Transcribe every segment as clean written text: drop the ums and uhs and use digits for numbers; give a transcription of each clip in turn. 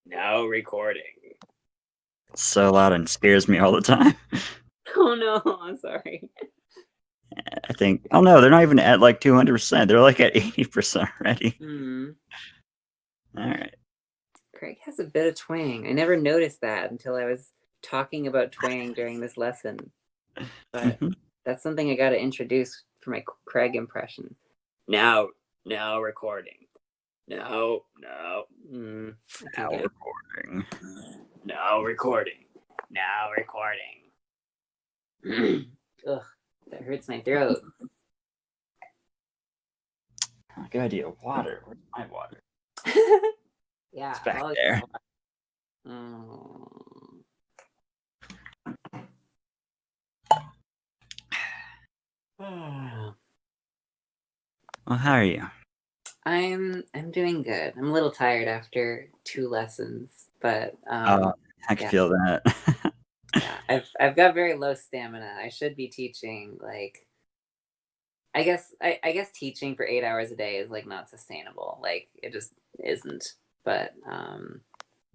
Now recording. So loud and scares me all the time. Oh no, I'm sorry. I think, oh no, they're not even at like 200%. They're like at 80% already. All right. Craig has a bit of twang. I never noticed that until I was talking about twang during this lesson. But that's something I got to introduce for my Craig impression. Now recording. Now recording. Now recording. Now recording. Ugh, that hurts my throat. Good idea. Water. Where's my water? Yeah, it's back there. Well, how are you? I'm doing good. I'm a little tired after 2 lessons, but I can feel that. yeah, I've got very low stamina. I should be teaching like I guess teaching for 8 hours a day is like not sustainable. Like it just isn't. But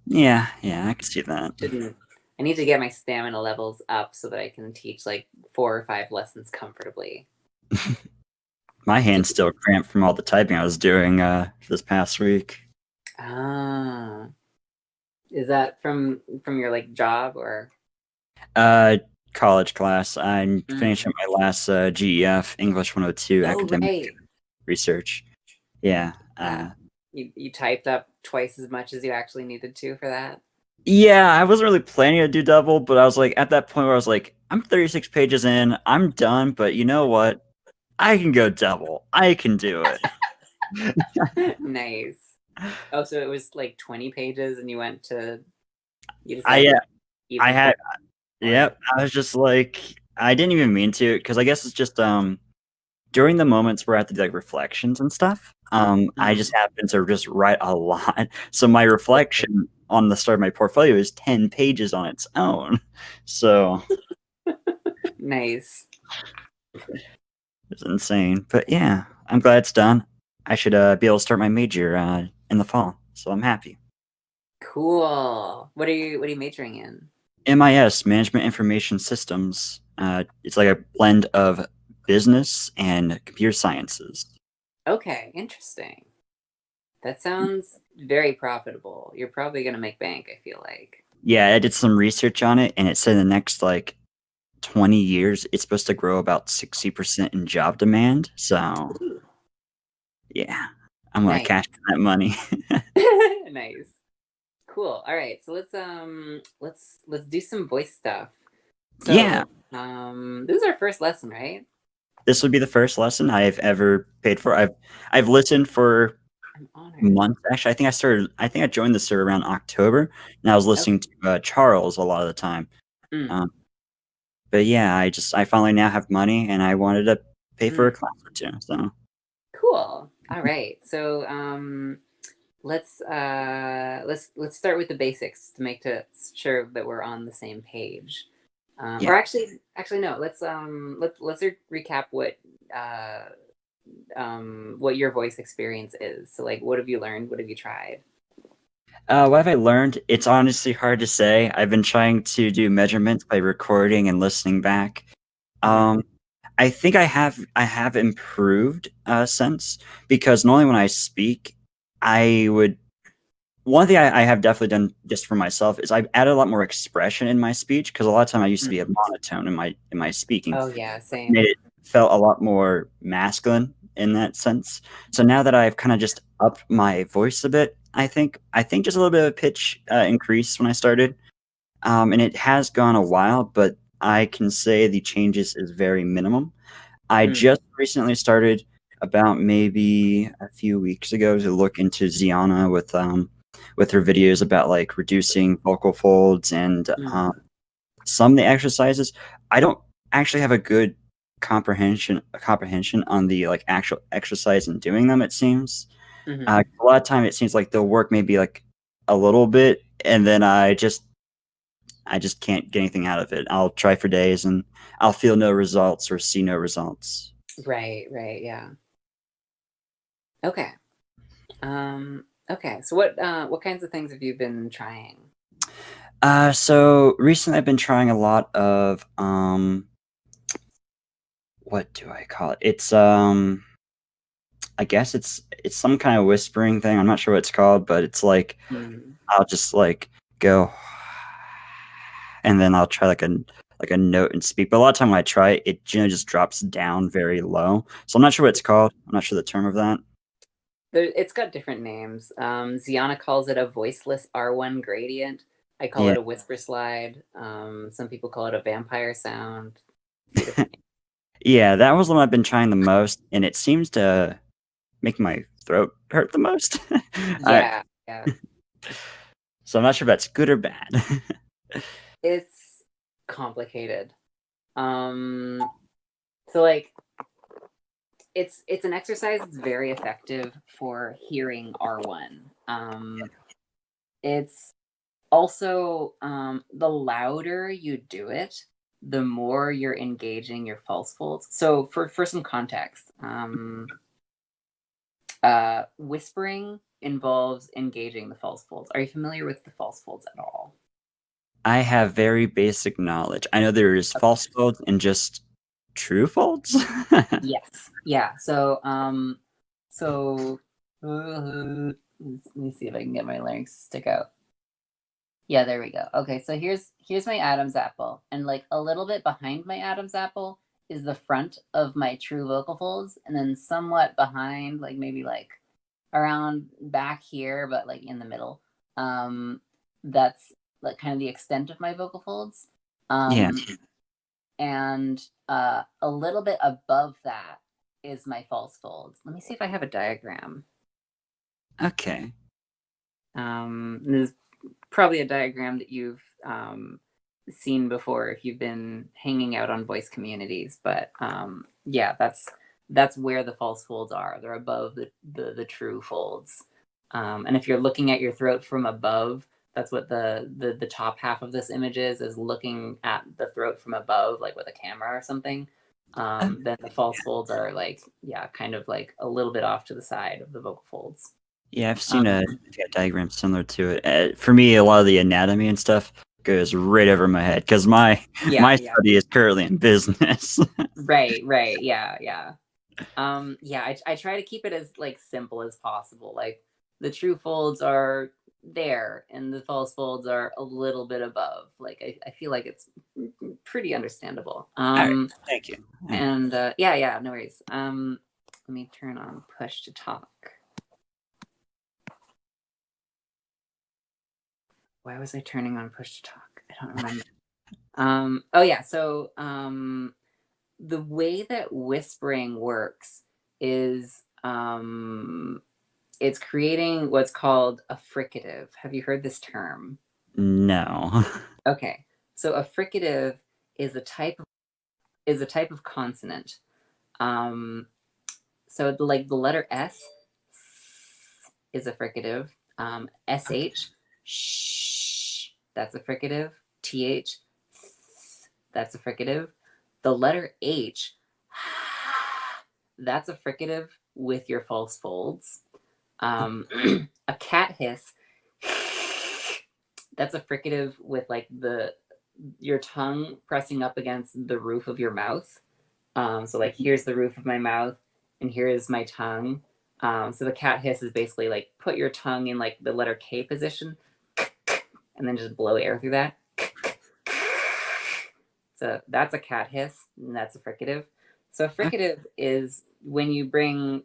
yeah, I can see that. I need to get my stamina levels up so that I can teach like 4 or 5 lessons comfortably. My hand's still cramped from all the typing I was doing this past week. Is that from your like job or? College class. I'm finishing my last GEF English 102 academic research. Yeah. You typed up twice as much as you actually needed to for that? Yeah, I wasn't really planning to do double, but I was like at that point where I was like, I'm 36 pages in, I'm done, but you know what? I can go double. I can do it. Nice. Oh, so it was like 20 pages and you went to I was just like, I didn't even mean to, because I guess it's just during the moments where I have to do like reflections and stuff, I just happen to just write a lot. So my reflection on the start of my portfolio is 10 pages on its own. So nice. It's insane. But yeah, I'm glad it's done. I should be able to start my major in the fall. So I'm happy. Cool. What are you majoring in? MIS, Management Information Systems. It's like a blend of business and computer sciences. Okay, interesting. That sounds very profitable. You're probably going to make bank, I feel like. Yeah, I did some research on it, and it said in the next, 20 years, it's supposed to grow about 60% in job demand. So, yeah, I'm going to cash in that money. Nice. Cool. All right. So let's do some voice stuff. So, yeah. This is our first lesson, right? This would be the first lesson I've ever paid for. I've listened for months. Actually, I think I joined the server around October, and I was listening to Charles a lot of the time. But yeah, I finally now have money, and I wanted to pay for a class or two. So cool. All right. So let's start with the basics to make sure that we're on the same page. Or actually no. Let's recap what your voice experience is. So like, what have you learned? What have you tried? What have I learned? It's honestly hard to say. I've been trying to do measurements by recording and listening back. I think I have improved since, because normally when I speak, one thing I have definitely done just for myself is I've added a lot more expression in my speech, because a lot of time I used to be a monotone in my speaking. Oh yeah, same. It felt a lot more masculine in that sense. So now that I've kind of just upped my voice a bit, I think just a little bit of a pitch increase when I started, and it has gone a while, but I can say the changes is very minimum. I just recently started, about maybe a few weeks ago, to look into Ziana with her videos about like reducing vocal folds and some of the exercises. I don't actually have a good comprehension on the like actual exercise and doing them. It seems a lot of time it seems like they'll work maybe like a little bit, and then I just can't get anything out of it. I'll try for days and I'll feel no results or see no results. Right, yeah. Okay. Okay. So what kinds of things have you been trying? So recently I've been trying a lot of what do I call it? It's I guess it's some kind of whispering thing. I'm not sure what it's called, but it's like Hmm. I'll just like go and then I'll try like a note and speak. But a lot of time when I try it, it generally just drops down very low. So I'm not sure what it's called. I'm not sure the term of that. It's got different names. Ziana calls it a voiceless R1 gradient. I call Yeah. it a whisper slide. Some people call it a vampire sound. A few different Yeah, that was the one I've been trying the most, and it seems to make my throat hurt the most. names. I Yeah, yeah. so I'm not sure if that's good or bad. It's complicated. So like it's an exercise that's very effective for hearing R1. It's also the louder you do it, the more you're engaging your false folds. So for some context, whispering involves engaging the false folds. Are you familiar with the false folds at all? I have very basic knowledge. I know there is false folds and just true folds. Yes. Yeah. So let me see if I can get my larynx to stick out. Yeah, there we go. Okay, so here's my Adam's apple, and like a little bit behind my Adam's apple is the front of my true vocal folds, and then somewhat behind, like maybe like around back here, but like in the middle. That's like kind of the extent of my vocal folds. Yeah. And a little bit above that is my false folds. Let me see if I have a diagram. Okay. This is probably a diagram that you've seen before if you've been hanging out on voice communities. But yeah, that's where the false folds are. They're above the true folds. And if you're looking at your throat from above, that's what the top half of this image is looking at the throat from above, like with a camera or something. Uh, Then the false folds are like, yeah, kind of like a little bit off to the side of the vocal folds. yeah, I've seen Um, a diagram similar to it. For me, a lot of the anatomy and stuff goes right over my head because my yeah, my yeah. study is currently in business. Right, yeah, yeah. Yeah, I try to keep it as like simple as possible. Like the true folds are there and the false folds are a little bit above. Like I feel like it's pretty understandable. All right, thank you. All right. And yeah, yeah, no worries. Let me turn on push to talk. Why was I turning on push to talk? I don't remember. Oh yeah, so the way that whispering works is it's creating what's called a fricative. Have you heard this term? No. Okay. So a fricative is a type of consonant. Um, so like the letter S is a fricative. SH, shh, that's a fricative. TH, that's a fricative. The letter H, that's a fricative with your false folds. A cat hiss, that's a fricative with like your tongue pressing up against the roof of your mouth. So like here's the roof of my mouth, and here is my tongue. So the cat hiss is basically like put your tongue in like the letter K position, and then just blow air through that. So that's a cat hiss, and that's a fricative. So a fricative is when you bring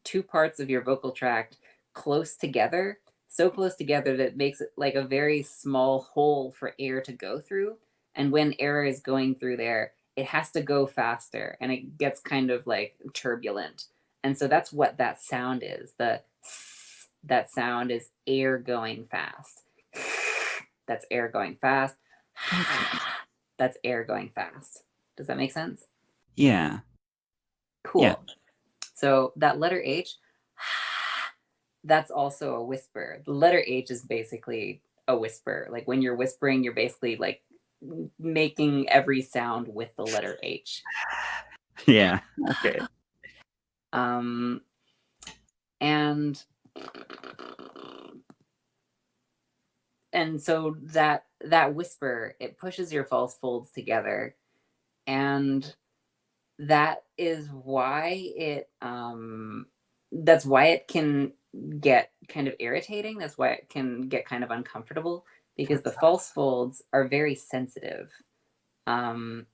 two parts of your vocal tract close together, so close together that it makes it like a very small hole for air to go through. And when air is going through there, it has to go faster and it gets kind of like turbulent. And so that's what that sound is. That sound is air going fast. That's air going fast. That's air going fast. Does that make sense? Yeah. Yeah. Cool. So that letter H, that's also a whisper. The letter H is basically a whisper. Like when you're whispering, you're basically like making every sound with the letter H. Yeah. Okay. Um, and and so that whisper, it pushes your false folds together, and that is why that's why it can get kind of irritating. That's why it can get kind of uncomfortable, because the false folds are very sensitive. Um,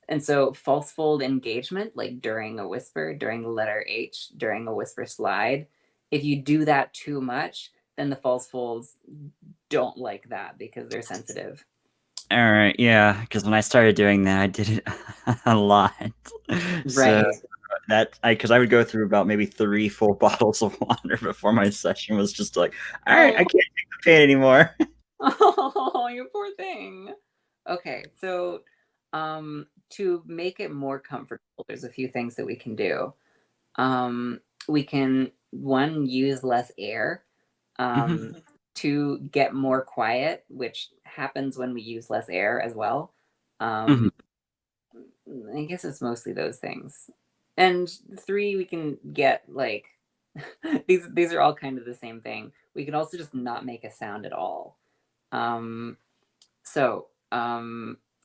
and so false fold engagement, like during a whisper, during the letter H, during a whisper slide, if you do that too much, then the false folds don't like that because they're sensitive. All right, yeah, because when I started doing that, I did it a lot. So Right. because I would go through about maybe 3 full bottles of water before my session was just like, all right, I Oh, can't take the pain anymore. oh, you poor thing. Okay, so to make it more comfortable, there's a few things that we can do. We can, one, use less air. Mhm, To get more quiet, which happens when we use less air as well. mhm. Um, I guess it's mostly those things. And three, we can get like these are all kind of the same thing. We can also just not make a sound at all. Um, so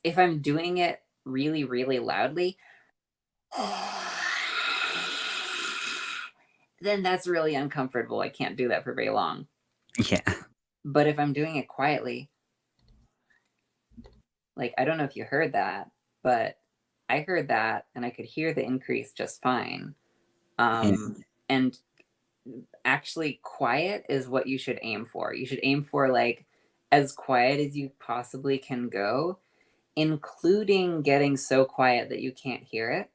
if I'm doing it really, really loudly, then that's really uncomfortable. I can't do that for very long. Yeah. But if I'm doing it quietly, like, I don't know if you heard that, but I heard that and I could hear the increase just fine. Yeah. And actually, quiet is what you should aim for. You should aim for like as quiet as you possibly can go, including getting so quiet that you can't hear it.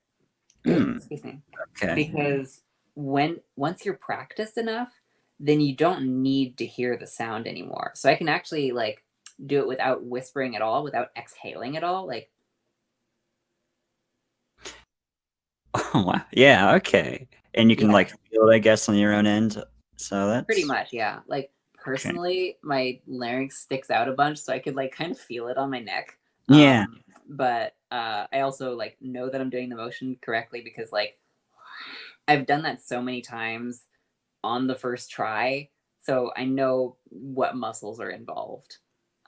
Mm, Excuse me. okay. Because once you're practiced enough, then you don't need to hear the sound anymore. So I can actually like do it without whispering at all, without exhaling at all, like Oh, wow. Yeah, okay. And you can, yeah. like, feel it, I guess, on your own end, so Pretty that's much, yeah. Like okay. personally, my larynx sticks out a bunch, so I could like kind of feel it on my neck. Yeah, But I also like know that I'm doing the motion correctly because like I've done that so many times on the first try, so I know what muscles are involved.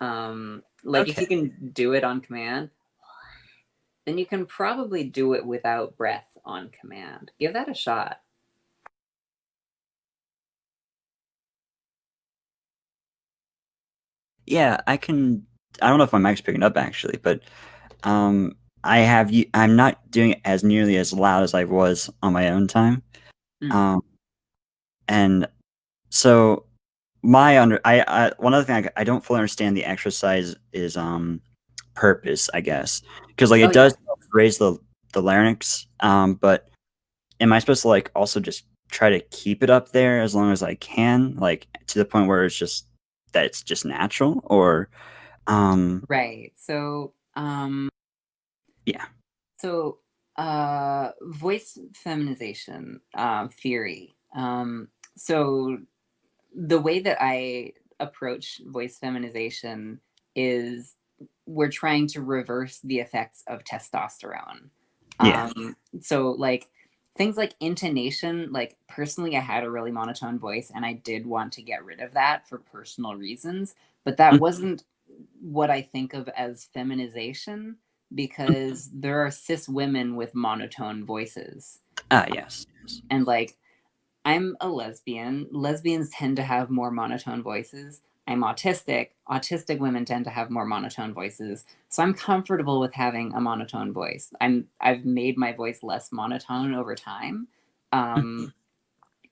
Like if okay. you can do it on command, then you can probably do it without breath on command. Give that a shot. Yeah, I don't know if my mic's picking up actually, but, I'm not doing it as nearly as loud as I was on my own time, Mm. um, and so one other thing I don't fully understand the exercise is, purpose, I guess, because like, Oh it yeah. does raise the larynx, but am I supposed to, like, also just try to keep it up there as long as I can, like, to the point where it's just natural? Or, um Right. yeah. So, voice feminization theory. So, the way that I approach voice feminization is we're trying to reverse the effects of testosterone. Yeah. So, like things like intonation, like personally, I had a really monotone voice and I did want to get rid of that for personal reasons, but that Mm, wasn't what I think of as feminization mm. because there are cis women with monotone voices. Ah, yes, yes. And like, I'm a lesbian. Lesbians tend to have more monotone voices. I'm autistic. Autistic women tend to have more monotone voices. So I'm comfortable with having a monotone voice. I've made my voice less monotone over time. Mm, Um,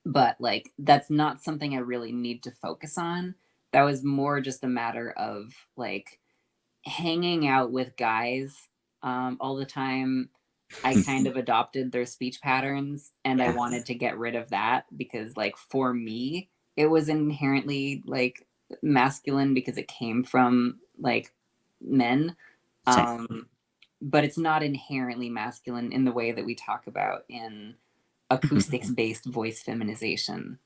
but like that's not something I really need to focus on. That was more just a matter of like hanging out with guys all the time. I kind of adopted their speech patterns and I yeah, wanted to get rid of that because like for me it was inherently like masculine because it came from like men. same. um but it's not inherently masculine in the way that we talk about in Mhm. acoustics based voice feminization.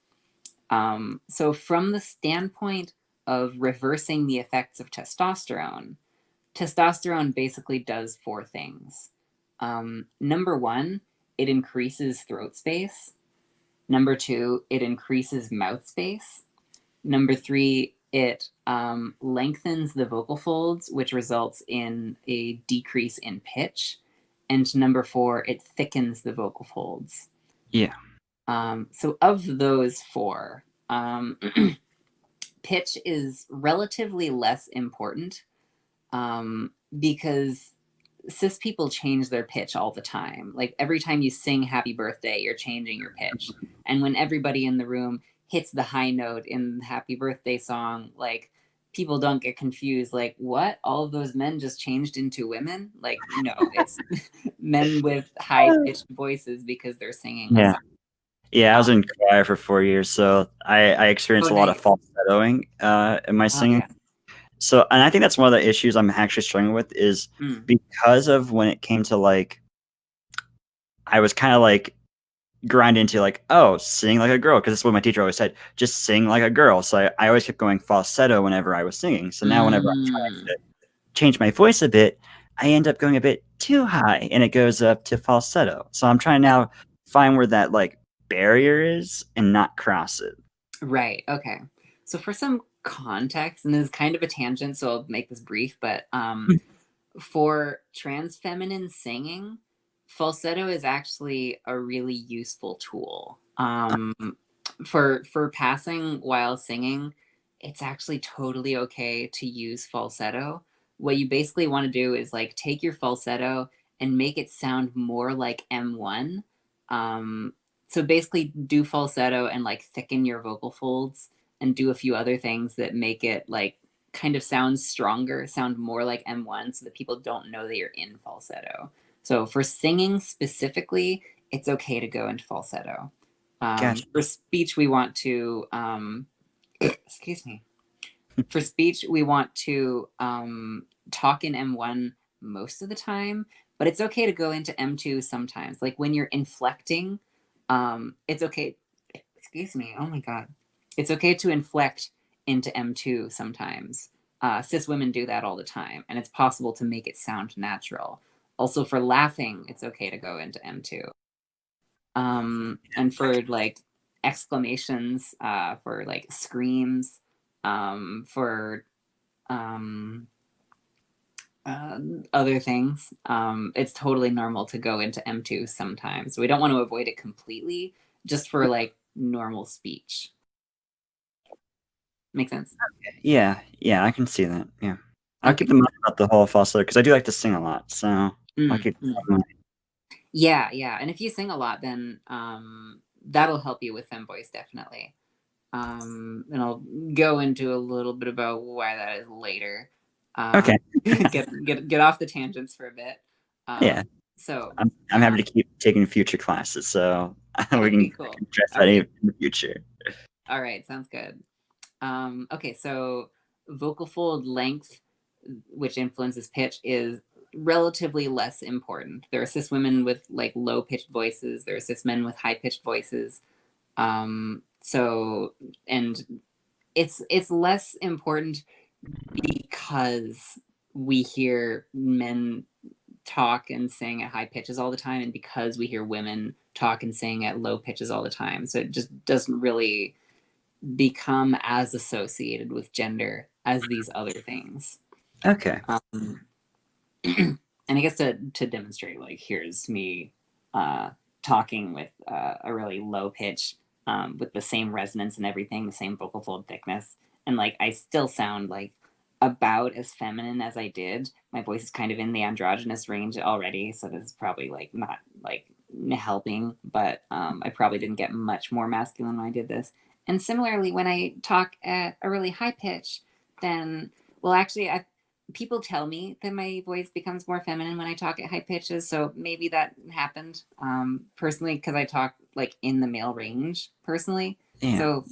So from the standpoint of reversing the effects of testosterone, testosterone basically does four things. Number one, it increases throat space. Number two, it increases mouth space. Number three, it lengthens the vocal folds, which results in a decrease in pitch. And number 4, it thickens the vocal folds. Yeah. So of those 4, pitch is relatively less important because cis people change their pitch all the time. Like every time you sing happy birthday, you're changing your pitch. And when everybody in the room hits the high note in the happy birthday song, like people don't get confused, like, what? All of those men just changed into women? Like, no, it's men with high pitched voices because they're singing a Yeah. song. Yeah, I was in choir for 4 years, so I experienced a lot of Nice. falsettoing in my singing. Yeah. So, and I think that's one of the issues I'm actually struggling with is because of when it came to like, I was kind of like grind into like, oh, sing like a girl, because that's what my teacher always said, just sing like a girl. So I always kept going falsetto whenever I was singing. So now whenever I'm trying to change my voice a bit, I end up going a bit too high and it goes up to falsetto. So I'm trying to now find where that like barrier is and not cross it. Right. Okay. So for some context, and this is kind of a tangent, so I'll make this brief, but for trans feminine singing, falsetto is actually a really useful tool. For passing while singing, it's actually totally okay to use falsetto. What you basically want to do is like take your falsetto and make it sound more like M1. So basically do falsetto and like thicken your vocal folds and do a few other things that make it like kind of sound stronger, sound more like M1 so that people don't know that you're in falsetto. So for singing specifically, it's okay to go into falsetto. Gotcha. For speech, we want to, excuse me. For speech, we want to talk in M1 most of the time, but it's okay to go into M2 sometimes. Like when you're inflecting, it's okay. Excuse me. Oh my God. It's okay to inflect into M2 sometimes. Cis women do that all the time, and it's possible to make it sound natural. Also, for laughing, it's okay to go into M2. And for like exclamations, for like screams, for um, other things, it's totally normal to go into M2 sometimes. We don't want to avoid it completely, just for like normal speech. Make sense? Yeah, yeah, I can see that. Yeah. I'll Okay. keep in mind about the whole falsetto because I do like to sing a lot. So I'll keep that in mind. Yeah, yeah. And if you sing a lot, then that'll help you with fem voice, definitely. And I'll go into a little bit about why that is later. Okay. Get off the tangents for a bit. Yeah. So I'm happy to keep taking future classes, so we can okay, cool. address that Okay. in the future. All right, sounds good. Okay, so vocal fold length, which influences pitch, is relatively less important. There are cis women with like low pitched voices. There are cis men with high pitched voices. So and it's less important because we hear men talk and sing at high pitches all the time, and because we hear women talk and sing at low pitches all the time. So it just doesn't really become as associated with gender as these other things. Okay. And I guess to demonstrate, like, here's me talking with a really low pitch with the same resonance and everything, the same vocal fold thickness, and like I still sound like about as feminine as I did. My voice is kind of in the androgynous range already, so this is probably like not like helping, but I probably didn't get much more masculine when I did this. And similarly, when I talk at a really high pitch, then well, actually, people tell me that my voice becomes more feminine when I talk at high pitches, so maybe that happened personally because I talk like in the male range personally. Yeah. So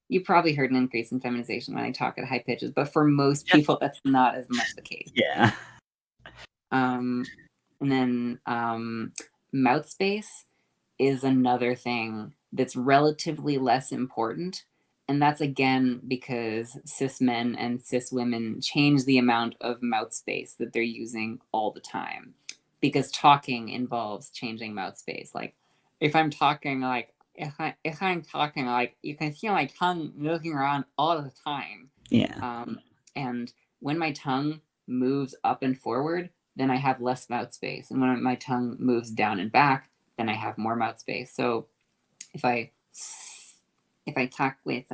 you probably heard an increase in feminization when I talk at high pitches, but for most people, that's not as much the case. Yeah. And then mouth space is another thing that's relatively less important. And that's again because cis men and cis women change the amount of mouth space that they're using all the time. Because talking involves changing mouth space. Like if I'm talking like if I'm talking like you can see my tongue moving around all the time. Yeah. And when my tongue moves up and forward, then I have less mouth space. And when my tongue moves down and back, then I have more mouth space. So if I talk with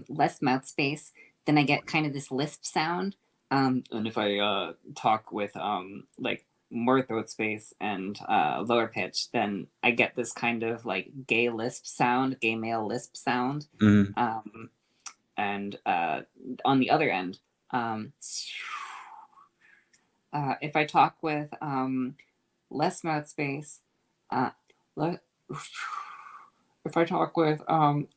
less mouth space, then I get kind of this lisp sound. And if I talk with like more throat space and lower pitch, then I get this kind of like gay lisp sound, gay male lisp sound. Mm. And on the other end, if I talk with less mouth space, uh, le- if I talk with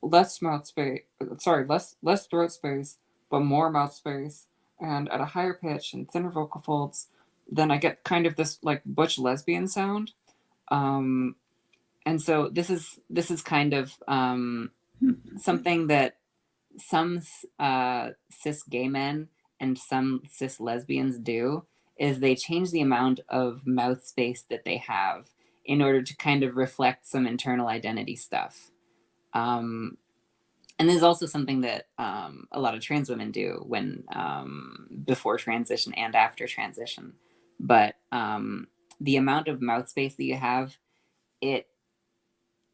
less mouth space, sorry, less throat space, but more mouth space, and at a higher pitch and thinner vocal folds, then I get kind of this like butch lesbian sound. Um, and so this is kind of something that some cis gay men and some cis lesbians do, is they change the amount of mouth space that they have in order to kind of reflect some internal identity stuff. And there's also something that a lot of trans women do when before transition and after transition. But the amount of mouth space that you have, it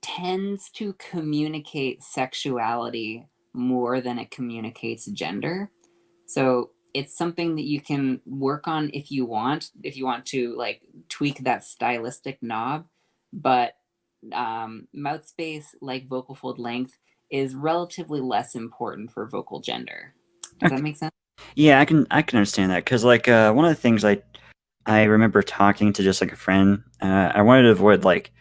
tends to communicate sexuality more than it communicates gender. So it's something that you can work on if you want to like tweak that stylistic knob. But mouth space, like vocal fold length, is relatively less important for vocal gender. Does that Okay. make sense? Yeah, I can understand that because like one of the things I remember talking to just like a friend. I wanted to avoid like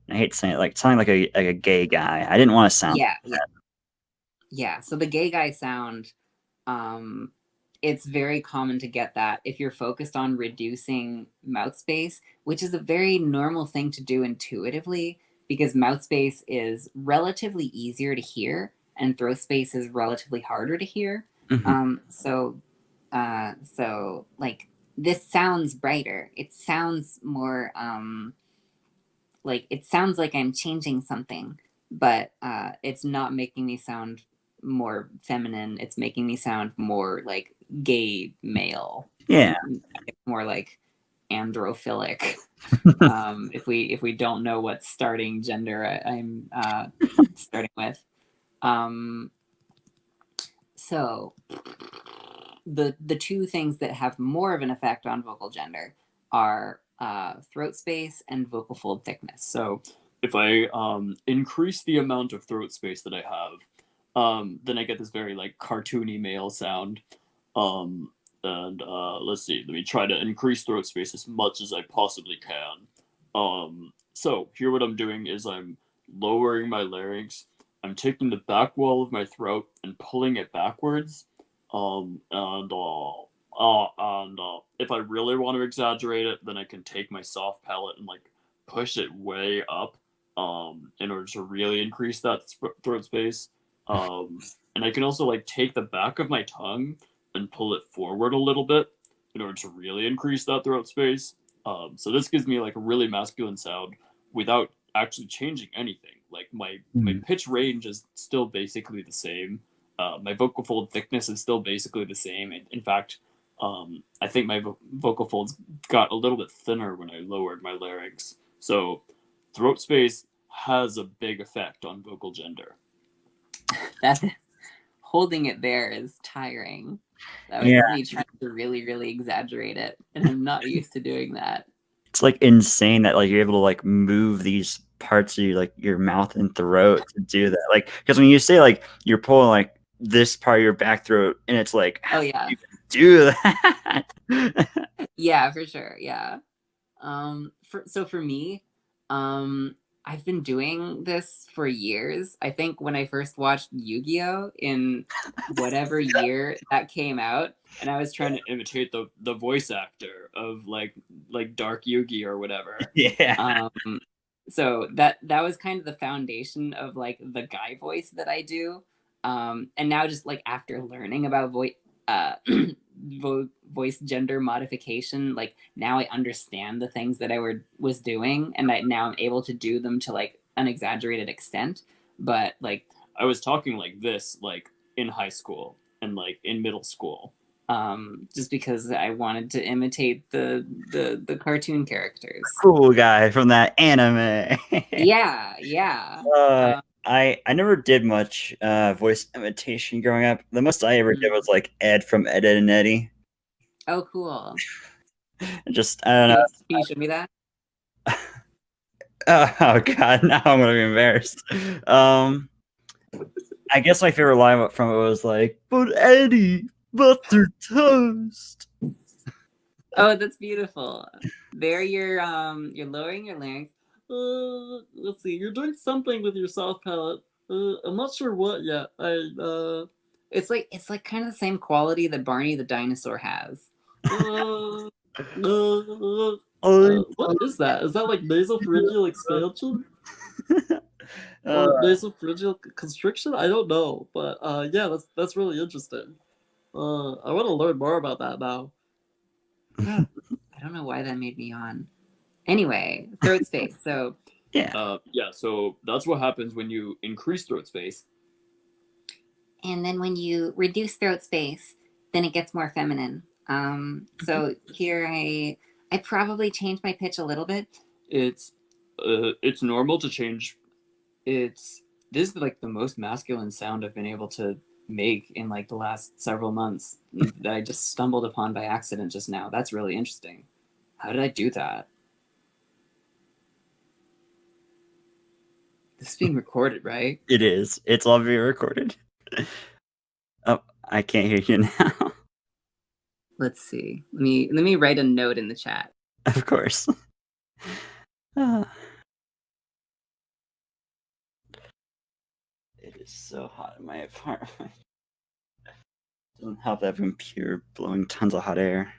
I hate saying it, like sounding like a gay guy. I didn't want to sound. Yeah, yeah, yeah. So the gay guy sound, um, it's very common to get that if you're focused on reducing mouth space, which is a very normal thing to do intuitively because mouth space is relatively easier to hear and throat space is relatively harder to hear. Mhm. So like this sounds brighter. It sounds more like it sounds like I'm changing something, but it's not making me sound more feminine. It's making me sound more like gay male, Yeah. more like androphilic. If we don't know what starting gender I'm starting with. Um, so the two things that have more of an effect on vocal gender are throat space and vocal fold thickness. So if I increase the amount of throat space that I have, then I get this very like cartoony male sound. Um, and let's see, let me try to increase throat space as much as I possibly can. So here what I'm doing is I'm lowering my larynx. I'm taking the back wall of my throat and pulling it backwards. And if I really want to exaggerate it, then I can take my soft palate and like push it way up, in order to really increase that throat space. Um, and I can also like take the back of my tongue and pull it forward a little bit in order to really increase that throat space. So this gives me like a really masculine sound without actually changing anything. Like my Mhm. pitch range is still basically the same. My vocal fold thickness is still basically the same. In fact, I think my vocal folds got a little bit thinner when I lowered my larynx. So throat space has a big effect on vocal gender. That holding it there is tiring. That was Yeah. me trying to really, really exaggerate it, and I'm not used to doing that. It's like insane that like you're able to like move these parts of your mouth and throat to do that. Like because when you say like you're pulling like this part of your back throat and it's like Oh how do yeah, you do that? yeah, for sure, yeah. For me, um, I've been doing this for years. I think when I first watched Yu-Gi-Oh in whatever year that came out, and I was trying to imitate the voice actor of like Dark Yugi or whatever. Yeah. Um, so that was kind of the foundation of like the guy voice that I do. And now just like after learning about uh voice gender modification, like now I understand the things that was doing, and now I'm able to do them to like an exaggerated extent. But like I was talking like this like in high school, and like in middle school? Just because I wanted to imitate the cartoon characters. Cool guy from that anime. Yeah, yeah. Uh, I never did much voice imitation growing up. The most I ever did was like Ed from Ed, Ed and Eddie. Oh, cool. Just I don't know. Can you show me that? Oh God, now I'm gonna be embarrassed. I guess my favorite line from it was like, "But Eddie, butter toast." Oh, that's beautiful. There, you're lowering your larynx. Let's see. You're doing something with your soft palate. I'm not sure what yet. It's like kind of the same quality that Barney the dinosaur has. What is that? Is that like nasopharyngeal expansion or nasopharyngeal constriction? I don't know, but yeah, that's really interesting. I want to learn more about that now. I don't know why that made me yawn. Anyway, throat space. So Yeah. Yeah, so that's what happens when you increase throat space. and then when you reduce throat space, then it gets more feminine. So here I probably changed my pitch a little bit. It's normal to change. It's This is like the most masculine sound I've been able to make in like the last several months that I just stumbled upon by accident just now. That's really interesting. How did I do that? This is being recorded, right? It is. It's all being recorded. Oh, I can't hear you now. Let's see. Let me write a note in the chat. Of course. It is so hot in my apartment. Doesn't help that I've been pure blowing tons of hot air.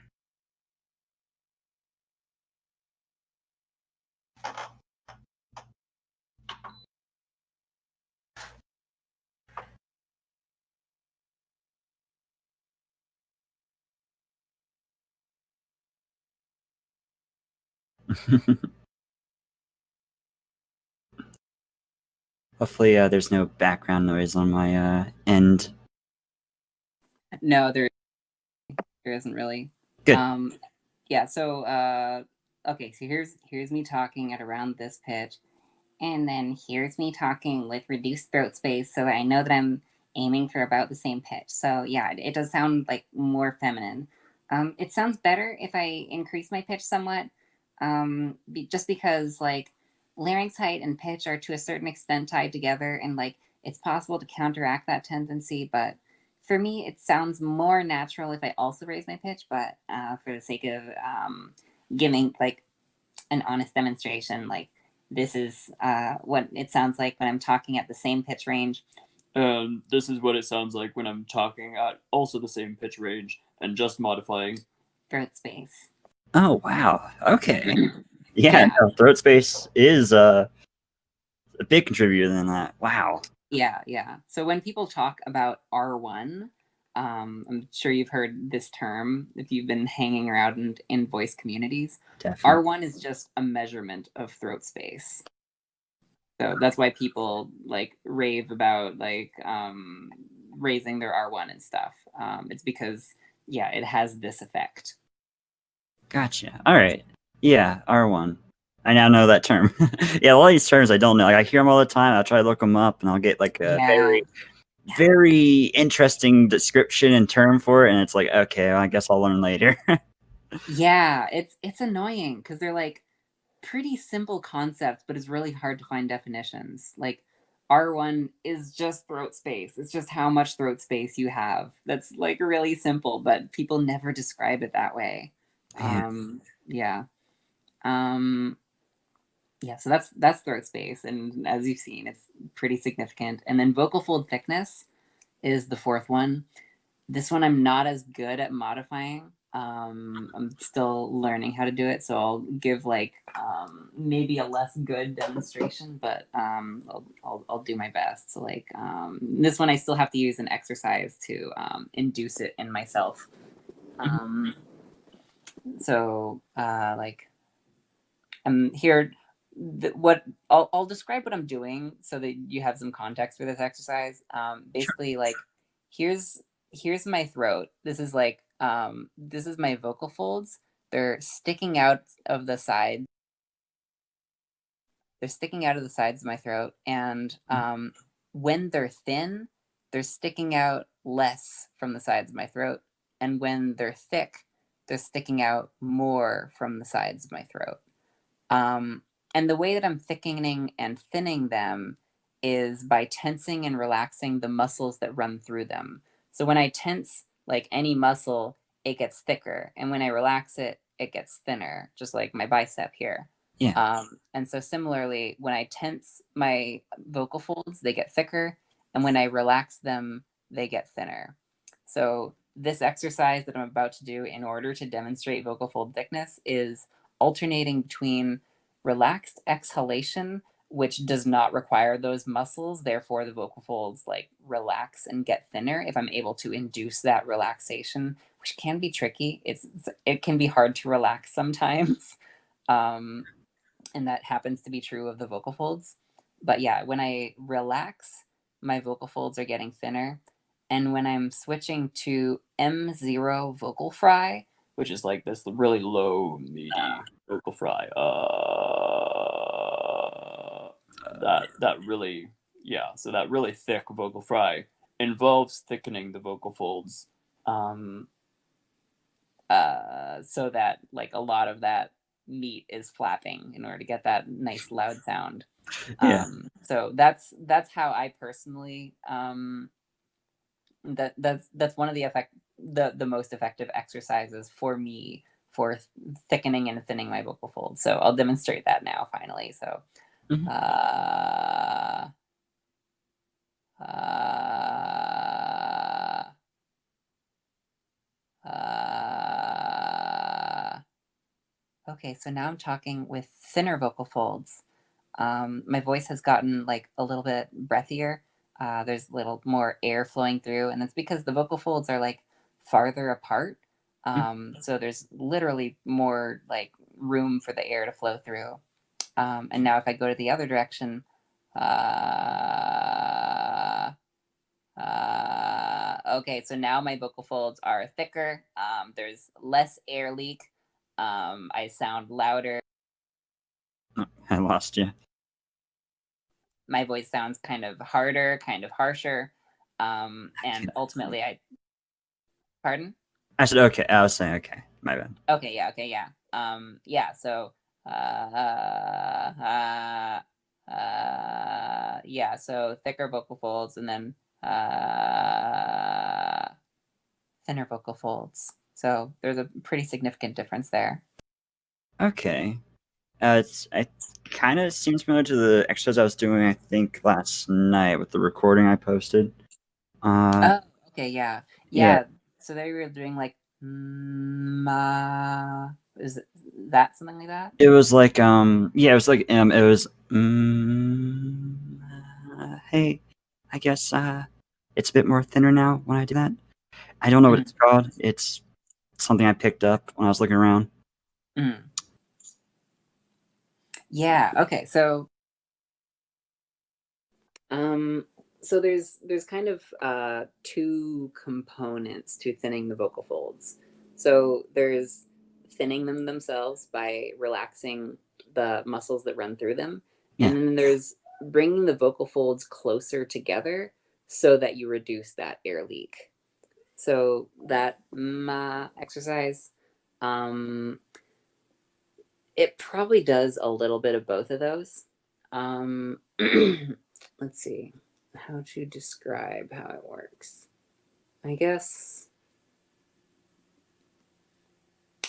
Hopefully, there's no background noise on my end. No, there isn't really. Good. Yeah, so okay, so here's me talking at around this pitch, and then here's me talking with reduced throat space, so I know that I'm aiming for about the same pitch. So yeah, it does sound like more feminine. It sounds better if I increase my pitch somewhat, just because like larynx height and pitch are to a certain extent tied together, and like it's possible to counteract that tendency, but for me, it sounds more natural if I also raise my pitch, but for the sake of giving like an honest demonstration, like this is what it sounds like when I'm talking at the same pitch range. And this is what it sounds like when I'm talking at also the same pitch range and just modifying Throat space. Oh, wow. Okay. Yeah, Yeah. no, throat space is a big contributor in that. Wow. Yeah, yeah. So when people talk about R1, I'm sure you've heard this term if you've been hanging around in voice communities. Definitely. R1 is just a measurement of throat space. So that's why people like rave about like raising their R1 and stuff. It's because yeah, it has this effect. Gotcha. All right. Yeah, R1. I now know that term. Yeah, a lot of these terms I don't know. Like I hear them all the time. I'll try to look them up, and I'll get like a very interesting description and term for it, and it's like, okay, well, I guess I'll learn later. Yeah, it's annoying because they're like pretty simple concepts, but it's really hard to find definitions. Like R1 is just throat space. It's just how much throat space you have. That's like really simple, but people never describe it that way. Yeah. Yeah, so that's throat space, and as you've seen, it's pretty significant. And then vocal fold thickness is the fourth one. This one I'm not as good at modifying. I'm still learning how to do it, so I'll give like maybe a less good demonstration, but I'll do my best. So like this one, I still have to use an exercise to induce it in myself. So like I'm here. What I'll describe what I'm doing so that you have some context for this exercise. Basically, like here's here's my throat. This is like this is my vocal folds. They're sticking out of the side. They're sticking out of the sides of my throat, and when they're thin, they're sticking out less from the sides of my throat, and when they're thick, they're sticking out more from the sides of my throat. And the way that I'm thickening and thinning them is by tensing and relaxing the muscles that run through them. So when I tense like any muscle, it gets thicker, and when I relax it, it gets thinner, just like my bicep here. Yeah. And so similarly, when I tense my vocal folds, they get thicker, and when I relax them, they get thinner. So this exercise that I'm about to do in order to demonstrate vocal fold thickness is alternating between relaxed exhalation, which does not require those muscles, therefore the vocal folds like relax and get thinner if I'm able to induce that relaxation, which can be tricky. It can be hard to relax sometimes. And that happens to be true of the vocal folds. But yeah, when I relax, my vocal folds are getting thinner. And when I'm switching to M0 vocal fry, which is like this really low, meaty vocal fry, that really, yeah, so that really thick vocal fry involves thickening the vocal folds, so that like a lot of that meat is flapping in order to get that nice loud sound. Yeah. So that's how I personally that's one of the most effective exercises for me for thickening and thinning my vocal folds. So I'll demonstrate that now finally. So Mhm. Okay, so now I'm talking with thinner vocal folds. My voice has gotten like a little bit breathier. There's a little more air flowing through, and that's because the vocal folds are like farther apart. So there's literally more like room for the air to flow through. And now if I go to the other direction, okay, so now my vocal folds are thicker. There's less air leak. I sound louder. I lost you. My voice sounds kind of harder, kind of harsher. And ultimately, pardon? I said okay. I was saying okay. My bad. Okay, yeah. Yeah, so, yeah, so thicker vocal folds and then thinner vocal folds. So there's a pretty significant difference there. Okay. It kind of seems similar to the exercise I was doing, I think, last night with the recording I posted. Oh, okay, yeah. Yeah. So they were doing like is that something like that? It was like yeah, it was like it was hey, I guess it's a bit more thinner now when I do that. I don't know what it's called. It's something I picked up when I was looking around. Yeah, okay. So there's kind of two components to thinning the vocal folds. So there's thinning them themselves by relaxing the muscles that run through them, Yeah. and then there's bringing the vocal folds closer together so that you reduce that air leak. So that exercise, it probably does a little bit of both of those. Let's see how to describe how it works. I guess,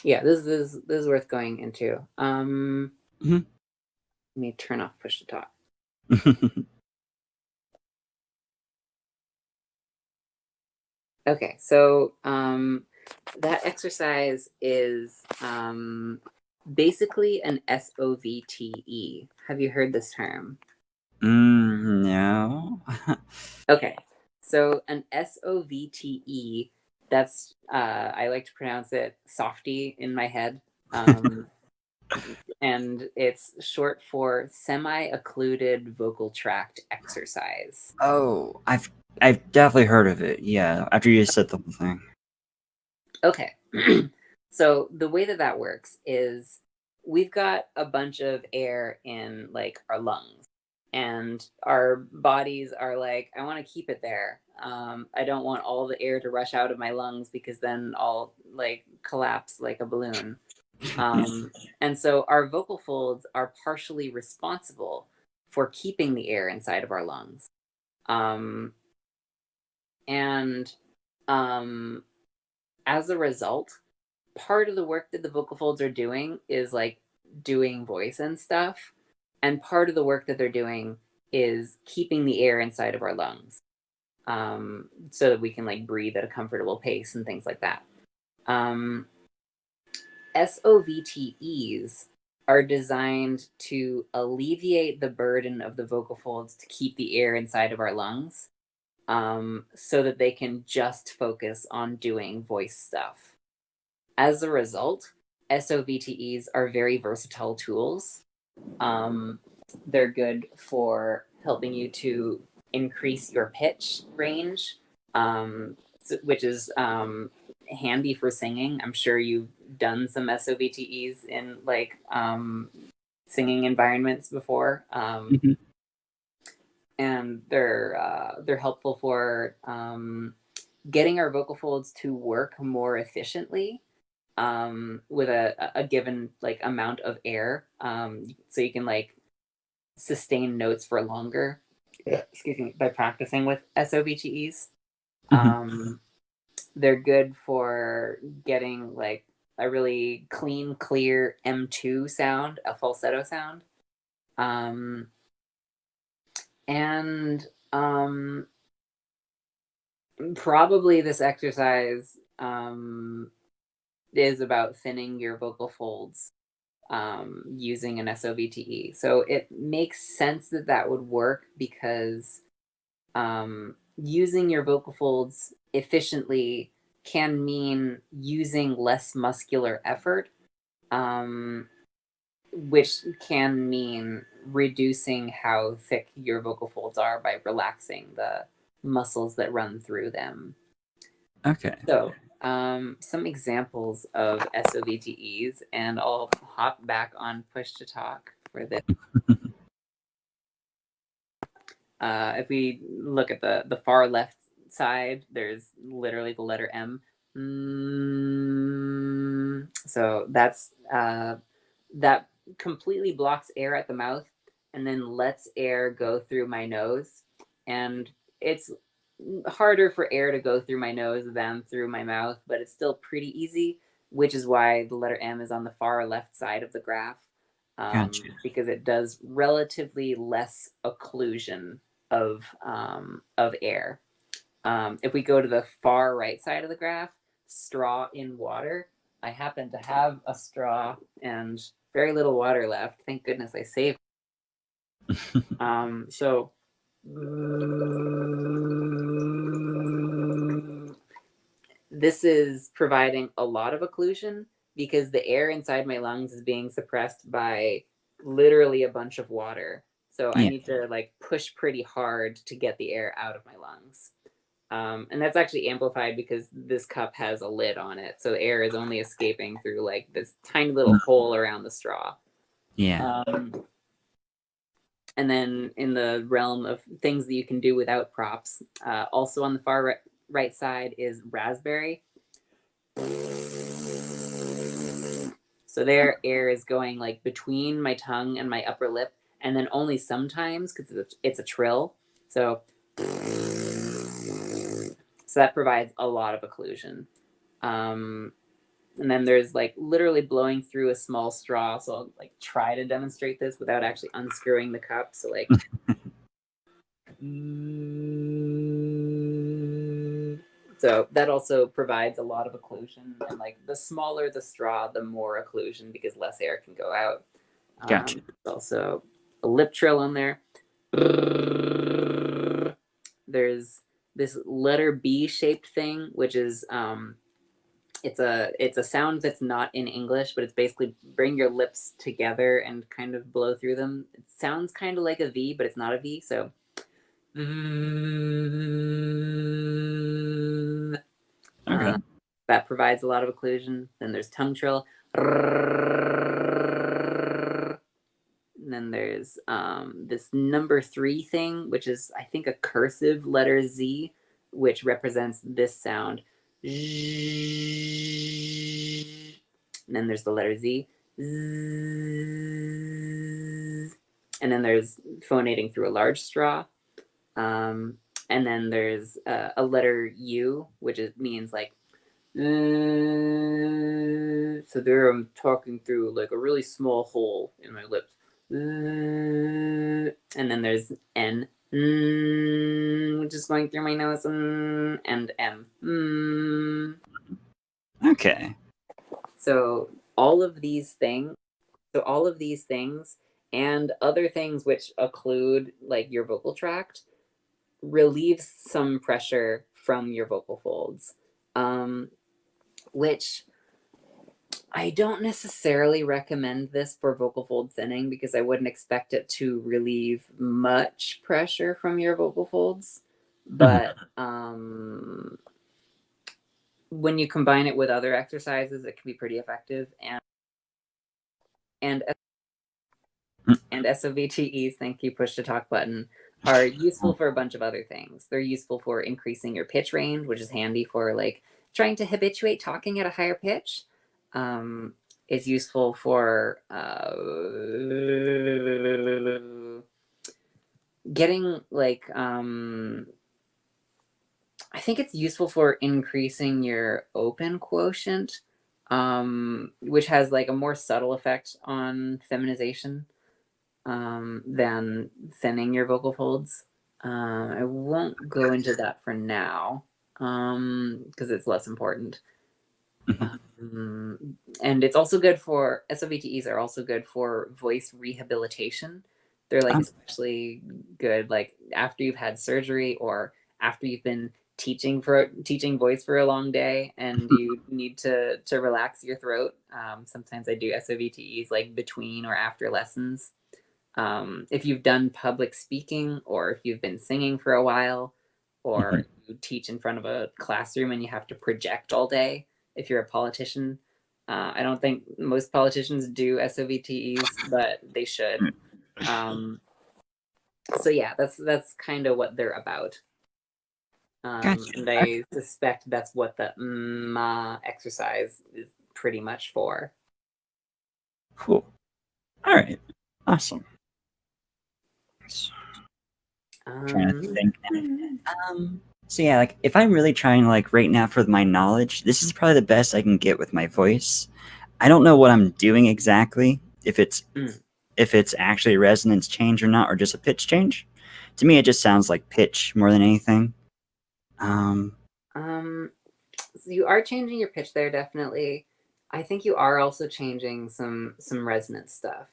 yeah, this is worth going into. Let me turn off push to talk. Okay, so that exercise is basically an SOVTE. Have you heard this term? No. Okay, so an SOVTE, that's I like to pronounce it SOFTE in my head. And it's short for semi-occluded vocal tract exercise. Oh, I've definitely heard of it. Yeah, after you said the whole thing. Okay. So the way that that works is we've got a bunch of air in like our lungs, and our bodies are like, I want to keep it there. I don't want all the air to rush out of my lungs because then I'll like collapse like a balloon. And so our vocal folds are partially responsible for keeping the air inside of our lungs. Um, and as a result, part of the work that the vocal folds are doing is like doing voice and stuff. And part of the work that they're doing is keeping the air inside of our lungs, so that we can like breathe at a comfortable pace and things like that. SOVTEs are designed to alleviate the burden of the vocal folds to keep the air inside of our lungs, so that they can just focus on doing voice stuff. As a result, SOVTEs are very versatile tools. They're good for helping you to increase your pitch range, which is handy for singing. I'm sure you've done some SOVTEs in like singing environments before, and they're helpful for getting our vocal folds to work more efficiently, with a given like amount of air, so you can like sustain notes for longer. Excuse me, by practicing with SOVTEs. They're good for getting like a really clean, clear M2 sound, a falsetto sound. And probably this exercise is about thinning your vocal folds using an SOVTE. So it makes sense that that would work because using your vocal folds efficiently can mean using less muscular effort, which can mean reducing how thick your vocal folds are by relaxing the muscles that run through them. Okay. So, some examples of SOVTEs, and I'll hop back on push to talk for this. If we look at the far left side, there's literally the letter M. So that's that completely blocks air at the mouth and then lets air go through my nose. And it's harder for air to go through my nose than through my mouth, but it's still pretty easy, which is why the letter M is on the far left side of the graph, Gotcha. because it does relatively less occlusion of air. If we go to the far right side of the graph, straw in water, I happen to have a straw and very little water left. Thank goodness I saved. So this is providing a lot of occlusion because the air inside my lungs is being suppressed by literally a bunch of water. So I need to like push pretty hard to get the air out of my lungs. And that's actually amplified because this cup has a lid on it. So air is only escaping through like this tiny little hole around the straw. Yeah. And then in the realm of things that you can do without props, also on the far right side is raspberry. So there, air is going like between my tongue and my upper lip, and then only sometimes because it's a trill. So that provides a lot of occlusion. And then there's like literally blowing through a small straw. So I'll like try to demonstrate this without actually unscrewing the cup. So like, so that also provides a lot of occlusion. And like the smaller the straw, the more occlusion because less air can go out. Gotcha. Also a lip trill on there. There's this letter B shaped thing, which is it's a sound that's not in English, but it's basically bring your lips together and kind of blow through them. It sounds kind of like a V, but it's not a V. So mm. Okay. That provides a lot of occlusion. Then there's tongue trill. And then there's this number 3 thing, which is, I think, a cursive letter Z, which represents this sound. And then there's the letter Z. And then there's phonating through a large straw. And then there's a letter U, which means like, so there I'm talking through like a really small hole in my lips. And then there's N, which is going through my nose, and M. Okay. So all of these things, and other things which occlude like your vocal tract, relieves some pressure from your vocal folds, which I don't necessarily recommend this for vocal fold thinning because I wouldn't expect it to relieve much pressure from your vocal folds. But when you combine it with other exercises, it can be pretty effective. And SOVTEs, thank you, push to talk button, are useful for a bunch of other things. They're useful for increasing your pitch range, which is handy for like trying to habituate talking at a higher pitch. It's useful for getting like I think it's useful for increasing your open quotient, which has like a more subtle effect on feminization than thinning your vocal folds. I won't go into that for now because it's less important. And it's also good for SOVTEs are also good for voice rehabilitation. They're like especially good like after you've had surgery or after you've been teaching voice for a long day and you need to relax your throat. Sometimes I do SOVTEs like between or after lessons. If you've done public speaking or if you've been singing for a while or you teach in front of a classroom and you have to project all day, if you're a politician, I don't think most politicians do SOVTEs, but they should. So yeah, that's kind of what they're about. Gotcha. And I suspect that's what the mmmaaa exercise is pretty much for. Cool. All right. Awesome. Trying to think. So yeah, like if I'm really trying like right now for my knowledge, this is probably the best I can get with my voice. I don't know what I'm doing exactly, if it's actually a resonance change or not, or just a pitch change. To me, it just sounds like pitch more than anything. So you are changing your pitch there, definitely. I think you are also changing some resonance stuff.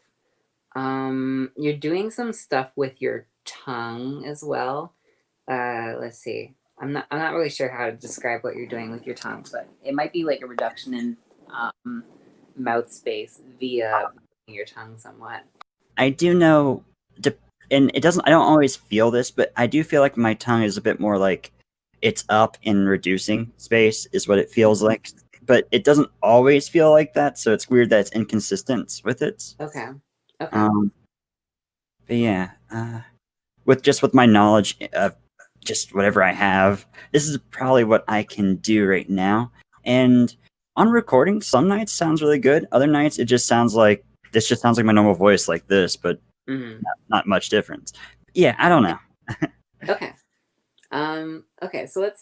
You're doing some stuff with your tongue as well. Let's see. I'm not really sure how to describe what you're doing with your tongue, but it might be like a reduction in mouth space via your tongue somewhat. I do know, and it doesn't. I don't always feel this, but I do feel like my tongue is a bit more like it's up in reducing space, is what it feels like. But it doesn't always feel like that, so it's weird that it's inconsistent with it. Okay. But yeah, with my knowledge of just whatever I have, this is probably what I can do right now. And on recording, some nights sounds really good. Other nights, it just sounds like this. Just sounds like my normal voice, like this, but not much difference. Yeah, I don't know. Okay. Okay. So let's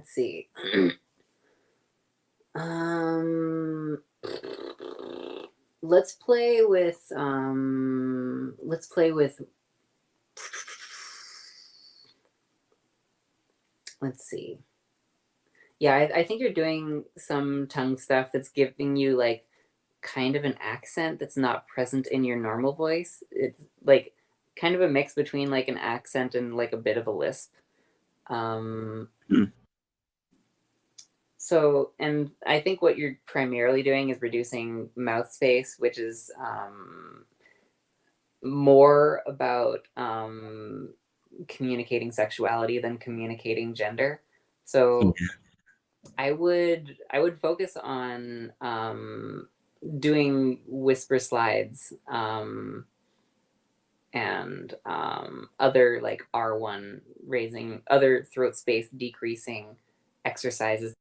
see. Let's play with let's see. Yeah, I think you're doing some tongue stuff that's giving you like kind of an accent that's not present in your normal voice. It's like kind of a mix between like an accent and like a bit of a lisp. So, and I think what you're primarily doing is reducing mouth space, which is more about communicating sexuality than communicating gender. So I would focus on doing whisper slides and other like R1 raising, other throat space decreasing exercises,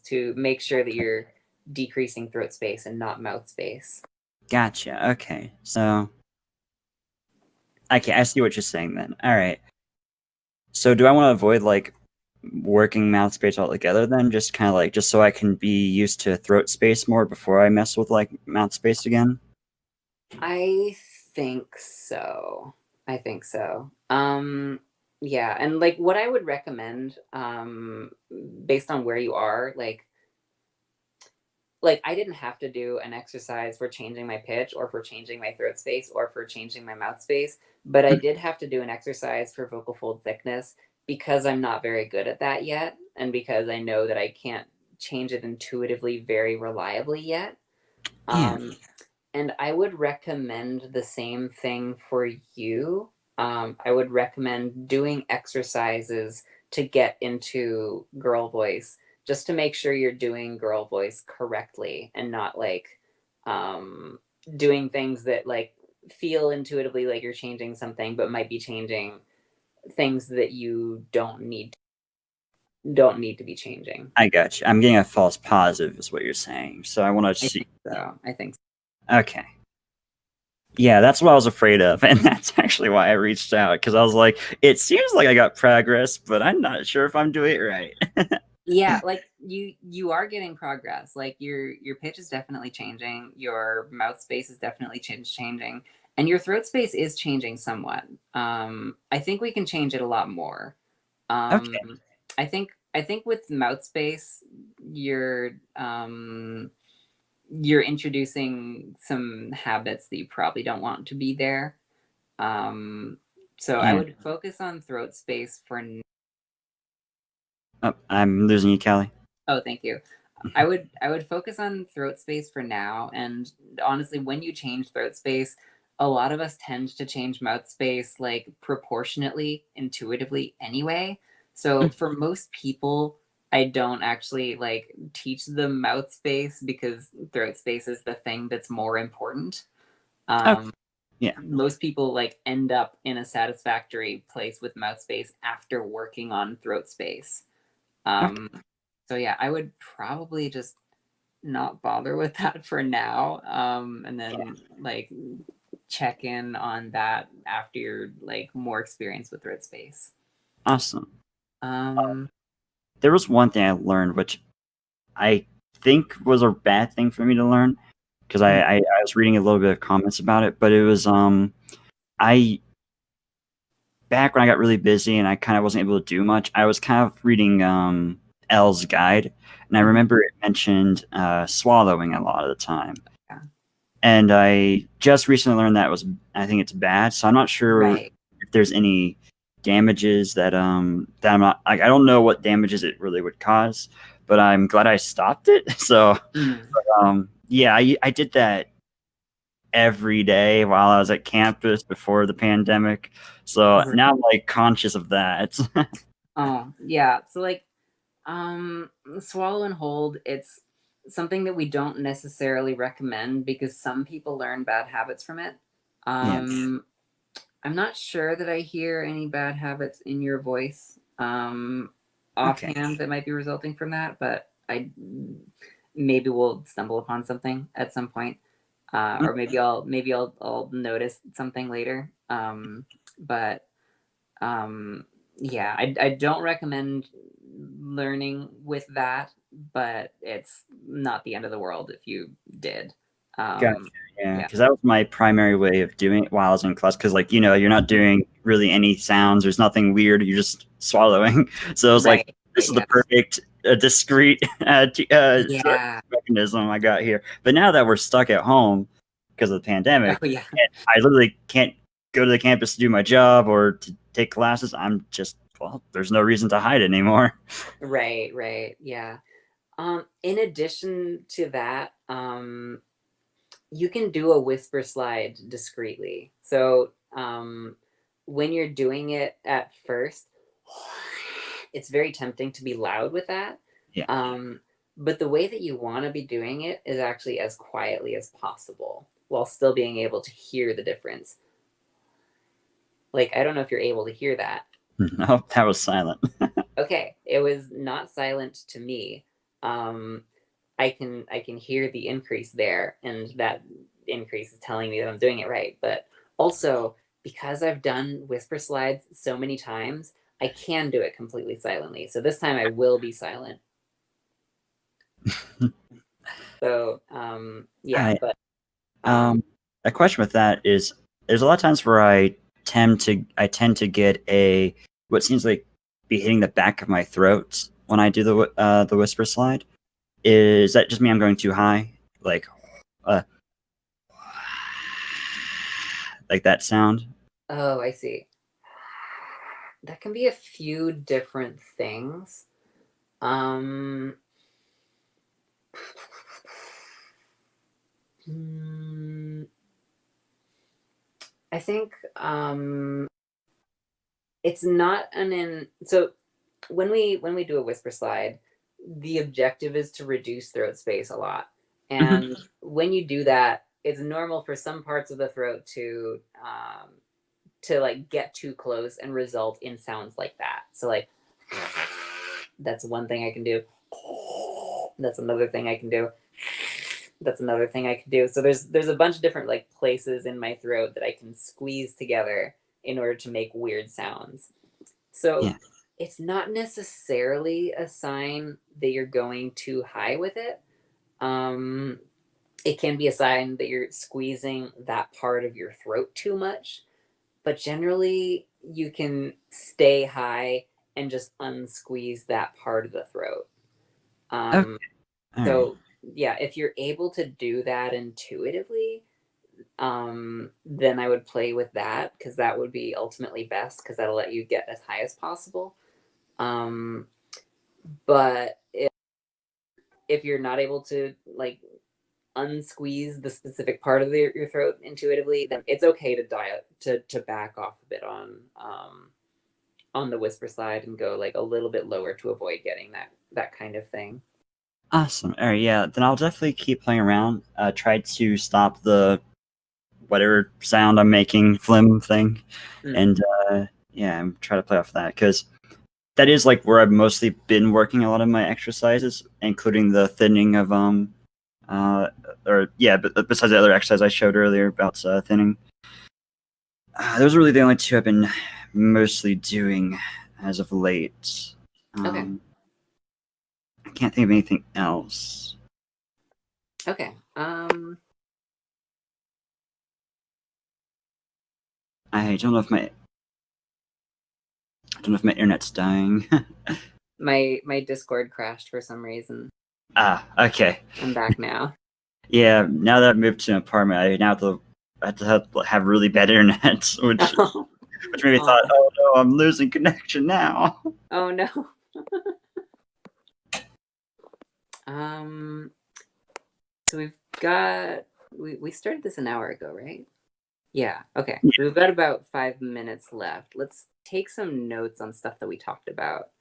to make sure that you're decreasing throat space and not mouth space. Gotcha. Okay. So, okay, I see what you're saying then. All right. So, do I want to avoid like working mouth space altogether then? Just kind of like, just so I can be used to throat space more before I mess with like mouth space again? I think so. I think so. Yeah, and like what I would recommend, based on where you are, like I didn't have to do an exercise for changing my pitch or for changing my throat space or for changing my mouth space, but I did have to do an exercise for vocal fold thickness because I'm not very good at that yet, and because I know that I can't change it intuitively very reliably yet. Yeah. And I would recommend the same thing for you. I would recommend doing exercises to get into girl voice, just to make sure you're doing girl voice correctly and not like doing things that like feel intuitively like you're changing something, but might be changing things that you don't need to be changing. I got you. I'm getting a false positive, is what you're saying. So, I want to I see. think so. I think Okay. Yeah, that's what I was afraid of, and that's actually why I reached out, because I was like, it seems like I got progress, but I'm not sure if I'm doing it right. Yeah, like you are getting progress. Like your pitch is definitely changing, your mouth space is definitely changing, and your throat space is changing somewhat. I think we can change it a lot more. um Okay. I think with mouth space, you're introducing some habits that you probably don't want to be there. So I Yeah. would focus on throat space for Oh, I'm losing you, Callie. Oh, thank you. I would focus on throat space for now, and honestly, when you change throat space, a lot of us tend to change mouth space like proportionately, intuitively anyway. So for most people, I don't actually like teach them mouth space because throat space is the thing that's more important. Okay. Um, Yeah. Most people like end up in a satisfactory place with mouth space after working on throat space. Okay. Um, so yeah, I would probably just not bother with that for now. And then like check in on that after you're like more experienced with thread space. Awesome. Um, There was one thing I learned, which I think was a bad thing for me to learn, because I was reading a little bit of comments about it, but it was I back when I got really busy and I kind of wasn't able to do much, I was kind of reading L's guide, and I mhm, remember it mentioned swallowing a lot of the time. yeah, And I just recently learned I think it's bad. So I'm not sure right. if there's any damages that I'm not like, I don't know what damages it really would cause, but I'm glad I stopped it. So Mm. yeah, I did that every day while I was at campus before the pandemic. So Right. now I'm like conscious of that. Oh, yeah. So like swallow and hold, it's something that we don't necessarily recommend because some people learn bad habits from it. Yeah. Um I'm not sure that I hear any bad habits in your voice Okay. offhand that might be resulting from that, but I maybe we'll stumble upon something at some point, Mm, or maybe I'll notice something later. But yeah, I don't recommend learning with that, but it's not the end of the world if you did. Gotcha. Um, Yeah, yeah, because that was my primary way of doing it while I was in class. Because, like, you're not doing really any sounds. There's nothing weird. You're just swallowing. So it's like, right. this is the Yeah. perfect discrete Yeah. mechanism I got here. But now that we're stuck at home because of the Oh pandemic, yeah. and I literally can't go to the campus to do my job or to take classes. I'm just, well, there's no reason to hide anymore. Right, right. Yeah. In addition to that, you can do a whisper slide discreetly. So when you're doing it at first, it's very tempting to be loud with that. Yeah. But the way that you want to be doing it is actually as quietly as possible while still being able to hear the difference. Like, I don't know if you're able to hear that. No, that was silent. Okay, it was not silent to me. I can hear the increase there, and that increase is telling me that I'm doing it right. But also, because I've done whisper slides so many times, I can do it completely silently. So this time I will be silent. So yeah, but a question with that is there's a lot of times where I tend to get a what seems like be hitting the back of my throat when I do the whisper slide. Is that just me? I'm going too high, like that sound. oh, I see. That can be a few different things. I think it's not so when we do a whisper slide, the objective is to reduce throat space a lot. And when you do that, it's normal for some parts of the throat to like get too close and result in sounds like that. So like that's one thing I can do. That's another thing I can do. That's another thing I can do. So there's a bunch of different like places in my throat that I can squeeze together in order to make weird sounds. So Yeah. it's not necessarily a sign that you're going too high with it. It can be a sign that you're squeezing that part of your throat too much, but generally you can stay high and just unsqueeze that part of the throat. Okay. So yeah, if you're able to do that intuitively, then I would play with that because that would be ultimately best because that'll let you get as high as possible. But if you're not able to like unsqueeze the specific part of your throat intuitively, then it's okay to back off a bit on the whisper slide and go like a little bit lower to avoid getting that kind of thing. Awesome. All right, yeah. Then I'll definitely keep playing around. Try to stop the whatever sound I'm making flim thing, and yeah, try to play off that because that is like where I've mostly been working a lot of my exercises, including the thinning of but besides the other exercise I showed earlier about thinning. Those are really the only two I've been mostly doing as of late. Okay. I can't think of anything else. Okay. I don't know if my internet's dying. My Discord crashed for some reason. Okay. I'm back now. Yeah, now that I've moved to an apartment, I now have to have really bad internet, which made me thought, oh no, I'm losing connection now. Oh no. So we started this an hour ago, right? Yeah. Okay. Yeah. So we've got about 5 minutes left. Let's take some notes on stuff that we talked about.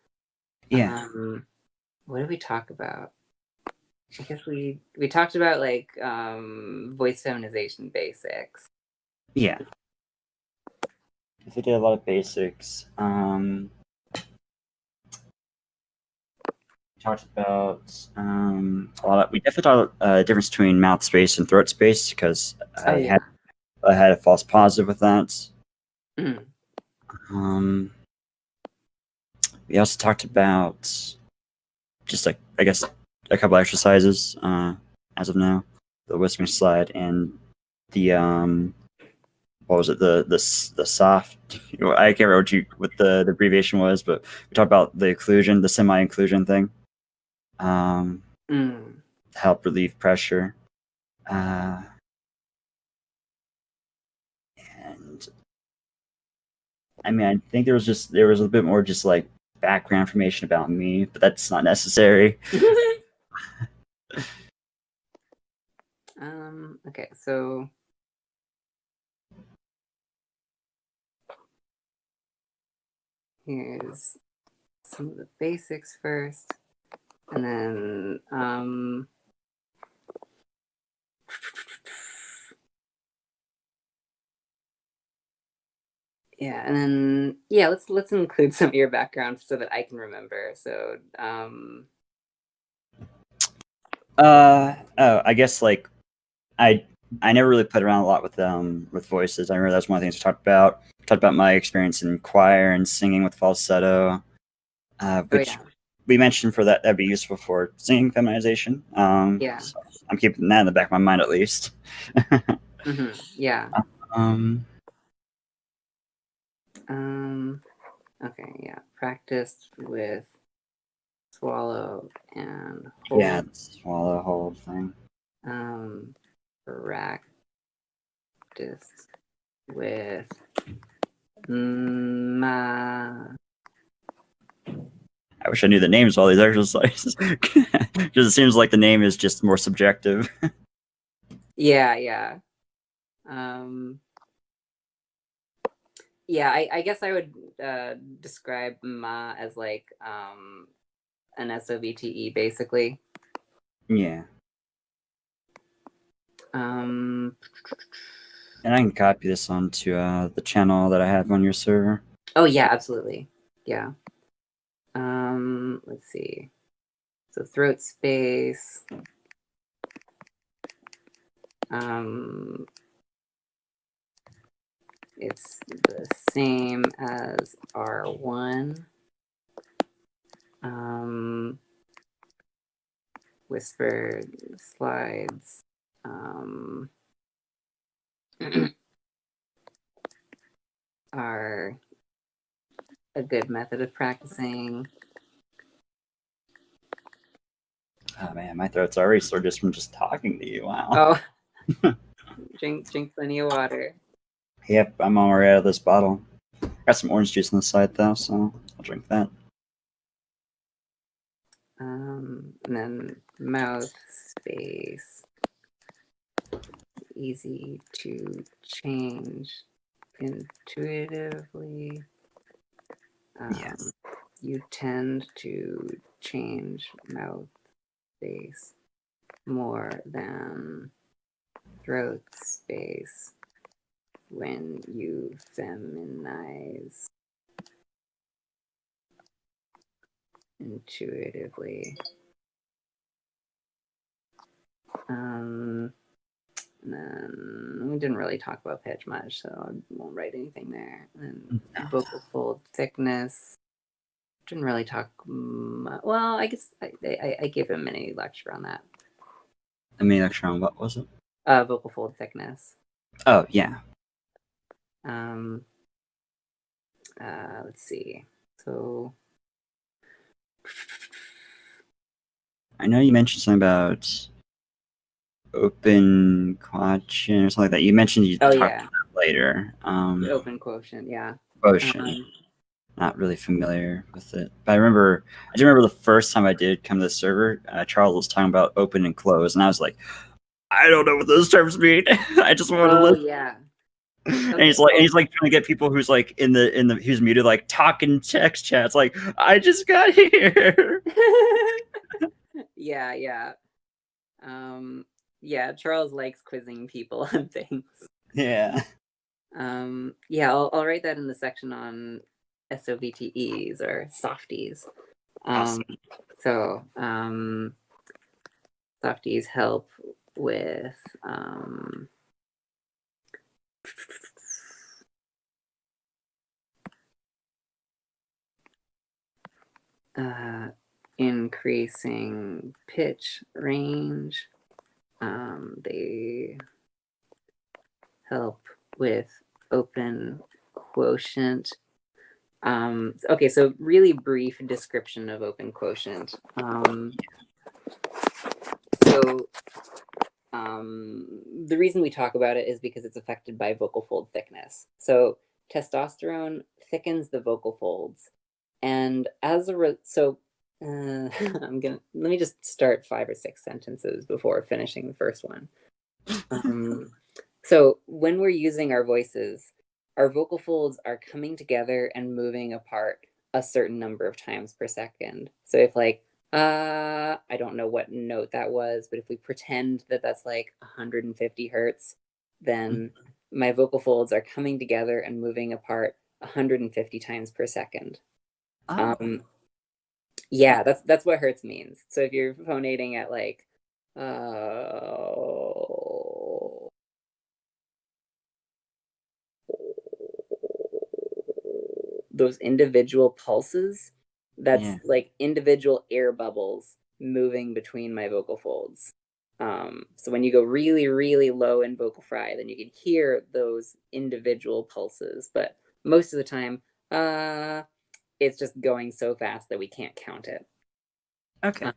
Yeah. What did we talk about? I guess we talked about like voice feminization basics. Yeah. We did a lot of basics. Talked about a lot. We definitely talked about the difference between mouth space and throat space because I had a false positive with that. We also talked about just like I guess a couple exercises as of now, the whispering slide and the what was it the soft I can't remember what the abbreviation was, but we talked about the occlusion, the semi-occlusion thing. Help relieve pressure. And I mean, I think there was a little bit more just like background information about me, but that's not necessary. Okay, so here's some of the basics first, and then yeah, and then yeah, let's include some of your background so that I can remember. So I guess like I never really played around a lot with voices. I remember that's one of the things we talked about. We talked about my experience in choir and singing with falsetto, which we mentioned for that'd be useful for singing feminization. Yeah. So I'm keeping that in the back of my mind at least. Yeah. Um, Okay, yeah. Practiced with swallow and hold. yeah, the swallow hold thing. Practiced with mmmaaa. I wish I knew the names of all these exercises because it seems like the name is just more subjective. Yeah. Yeah, I guess I would describe ma as like an SOVTE basically. Yeah. Um, And I can copy this onto the channel that I have on your server. Oh yeah, absolutely. Yeah. Let's see. So throat space. It's the same as R1. Whispered slides. Are a good method of practicing. Oh man, my throat's already sore just from just talking to you. Wow. Oh, drink plenty of water. Yep, I'm already out of this bottle. Got some orange juice on the side though, so I'll drink that. And then mouth space. Easy to change intuitively. Yes. You tend to change mouth space more than throat space when you feminize intuitively. And then we didn't really talk about pitch much, so I won't write anything there. And vocal fold thickness. Didn't really talk much. Well, I guess I gave a mini lecture on that. A mini lecture on what was it? Vocal fold thickness. Oh yeah. Let's see. So I know you mentioned something about open quotient or something like that. You mentioned you talked about that later. Open quotient, yeah. Quotient. Not really familiar with it, but I do remember the first time I did come to the server, Charles was talking about open and close, and I was like, I don't know what those terms mean. I just want to listen. Yeah. And he's like trying to get people who's like in the who's muted, like talking text chats. Like, I just got here. Yeah. Yeah, Charles likes quizzing people on things. Yeah. Yeah, I'll write that in the section on SOVTEs or SOFTEs. Awesome. So SOFTEs help with increasing pitch range. They help with open quotient. Okay, so really brief description of open quotient. The reason we talk about it is because it's affected by vocal fold thickness. So testosterone thickens the vocal folds, and as a let me just start 5 or 6 sentences before finishing the first one. So when we're using our voices, our vocal folds are coming together and moving apart a certain number of times per second. So if like, I don't know what note that was, but if we pretend that that's like 150 hertz, then my vocal folds are coming together and moving apart 150 times per second. Oh. Yeah, that's what hertz means. So if you're phonating at like, those individual pulses, that's Yeah. like individual air bubbles moving between my vocal folds. So when you go really, really low in vocal fry, then you can hear those individual pulses. But most of the time, it's just going so fast that we can't count it. Okay.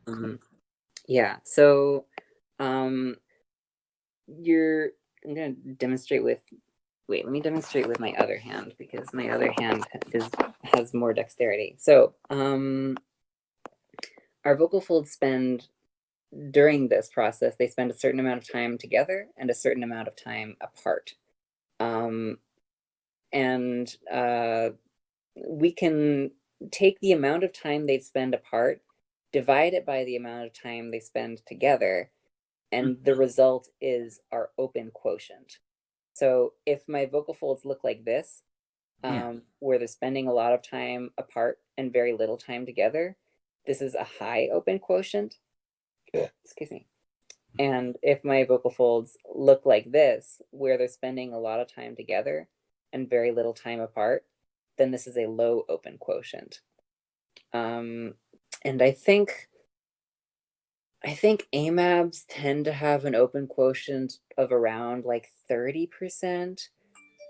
Yeah. So um, you're. I'm gonna demonstrate with. Wait, let me demonstrate with my other hand because my other hand has more dexterity. So our vocal folds spend during this process, they spend a certain amount of time together and a certain amount of time apart. Um, and we can take the amount of time they spend apart, divide it by the amount of time they spend together, and the result is our open quotient. So if my vocal folds look like this, Yeah. where they're spending a lot of time apart and very little time together, this is a high open quotient. Excuse me. And if my vocal folds look like this, where they're spending a lot of time together and very little time apart, then this is a low open quotient. And I think AMABs tend to have an open quotient of around like 30%,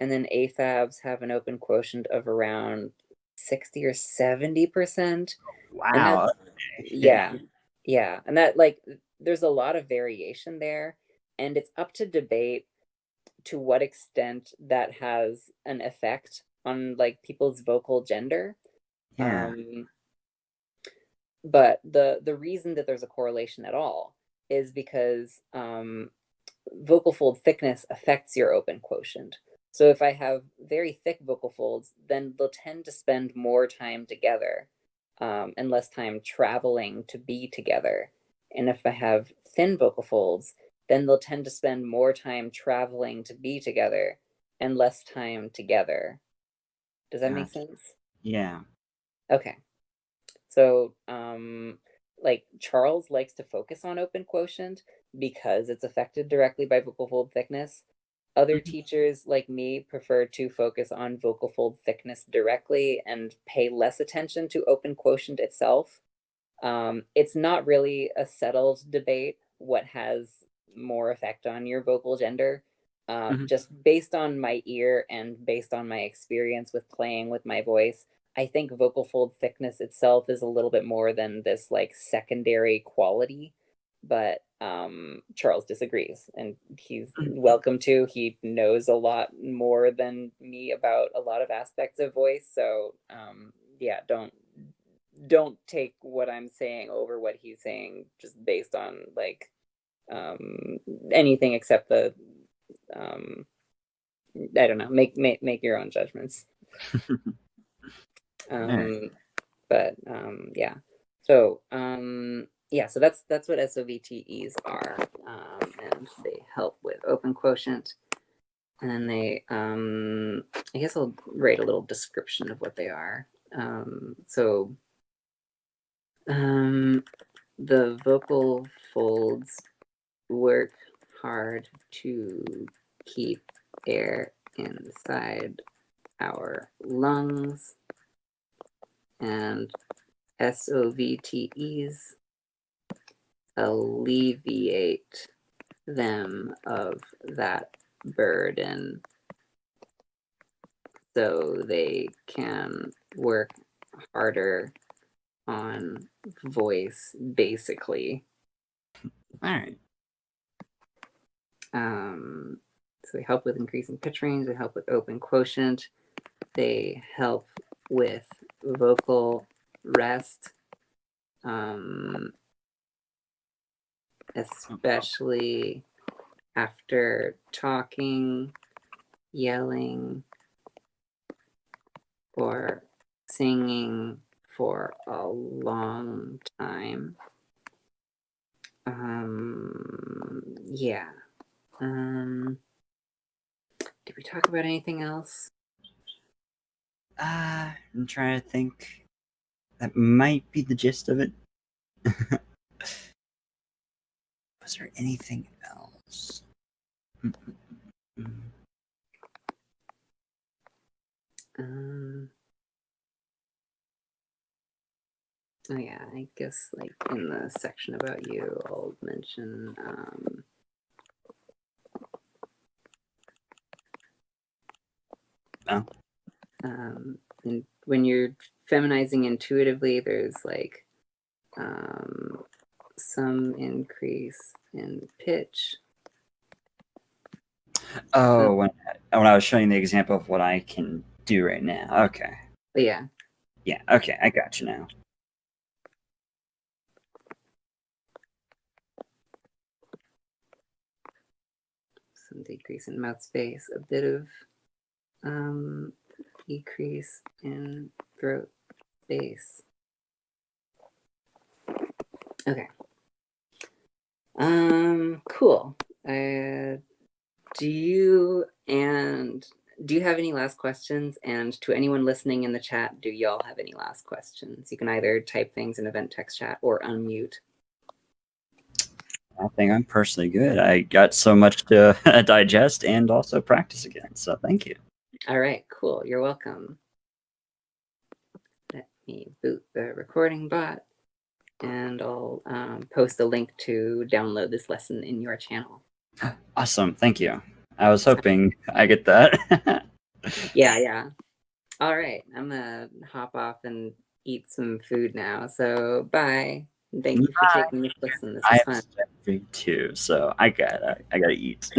and then AFABs have an open quotient of around 60 or 70%. And Wow. that's, yeah, yeah. And that, like, there's a lot of variation there, and it's up to debate to what extent that has an effect on like people's vocal gender. Yeah. But the reason that there's a correlation at all is because vocal fold thickness affects your open quotient. So if I have very thick vocal folds, then they'll tend to spend more time together and less time traveling to be together. And if I have thin vocal folds, then they'll tend to spend more time traveling to be together and less time together. Does that make Gotcha. sense? Yeah. Okay. So, like Charles likes to focus on open quotient because it's affected directly by vocal fold thickness. Other teachers like me prefer to focus on vocal fold thickness directly and pay less attention to open quotient itself. It's not really a settled debate what has more effect on your vocal gender. Just based on my ear and based on my experience with playing with my voice, I think vocal fold thickness itself is a little bit more than this like secondary quality. But Charles disagrees, and he's welcome to. He knows a lot more than me about a lot of aspects of voice. So yeah, don't take what I'm saying over what he's saying just based on like anything except the I don't know. Make your own judgments. Alright. But yeah. So yeah. So that's what SOVTEs are, and they help with open quotient. And then they, I guess I'll write a little description of what they are. So the vocal folds work hard to keep air inside our lungs, and SOVTEs alleviate them of that burden so they can work harder on voice, basically. Alright. So they help with increasing pitch range, they help with open quotient, they help with vocal rest, especially after talking, yelling, or singing for a long time. Yeah. Did we talk about anything else? I'm trying to think. That might be the gist of it. Was there anything else? Oh yeah, I guess like in the section about you, I'll mention and when you're feminizing intuitively, there's like some increase in pitch. Oh, when I was showing the example of what I can do right now. Okay. Yeah. Yeah, okay, I got you now. Some decrease in mouth space, a bit of decrease in throat space. Okay. Cool. Do you have any last questions? And to anyone listening in the chat, do y'all have any last questions? You can either type things in event text chat or unmute. I think I'm personally good. I got so much to digest and also practice again. So thank you. All right, cool. You're welcome. Let me boot the recording bot, and I'll post a link to download this lesson in your channel. Awesome. Thank you. I was hoping I get that. Yeah. All right. I'm going to hop off and eat some food now. So bye. Thank you for taking this lesson. This was fun. I'm hungry too, so I gotta eat.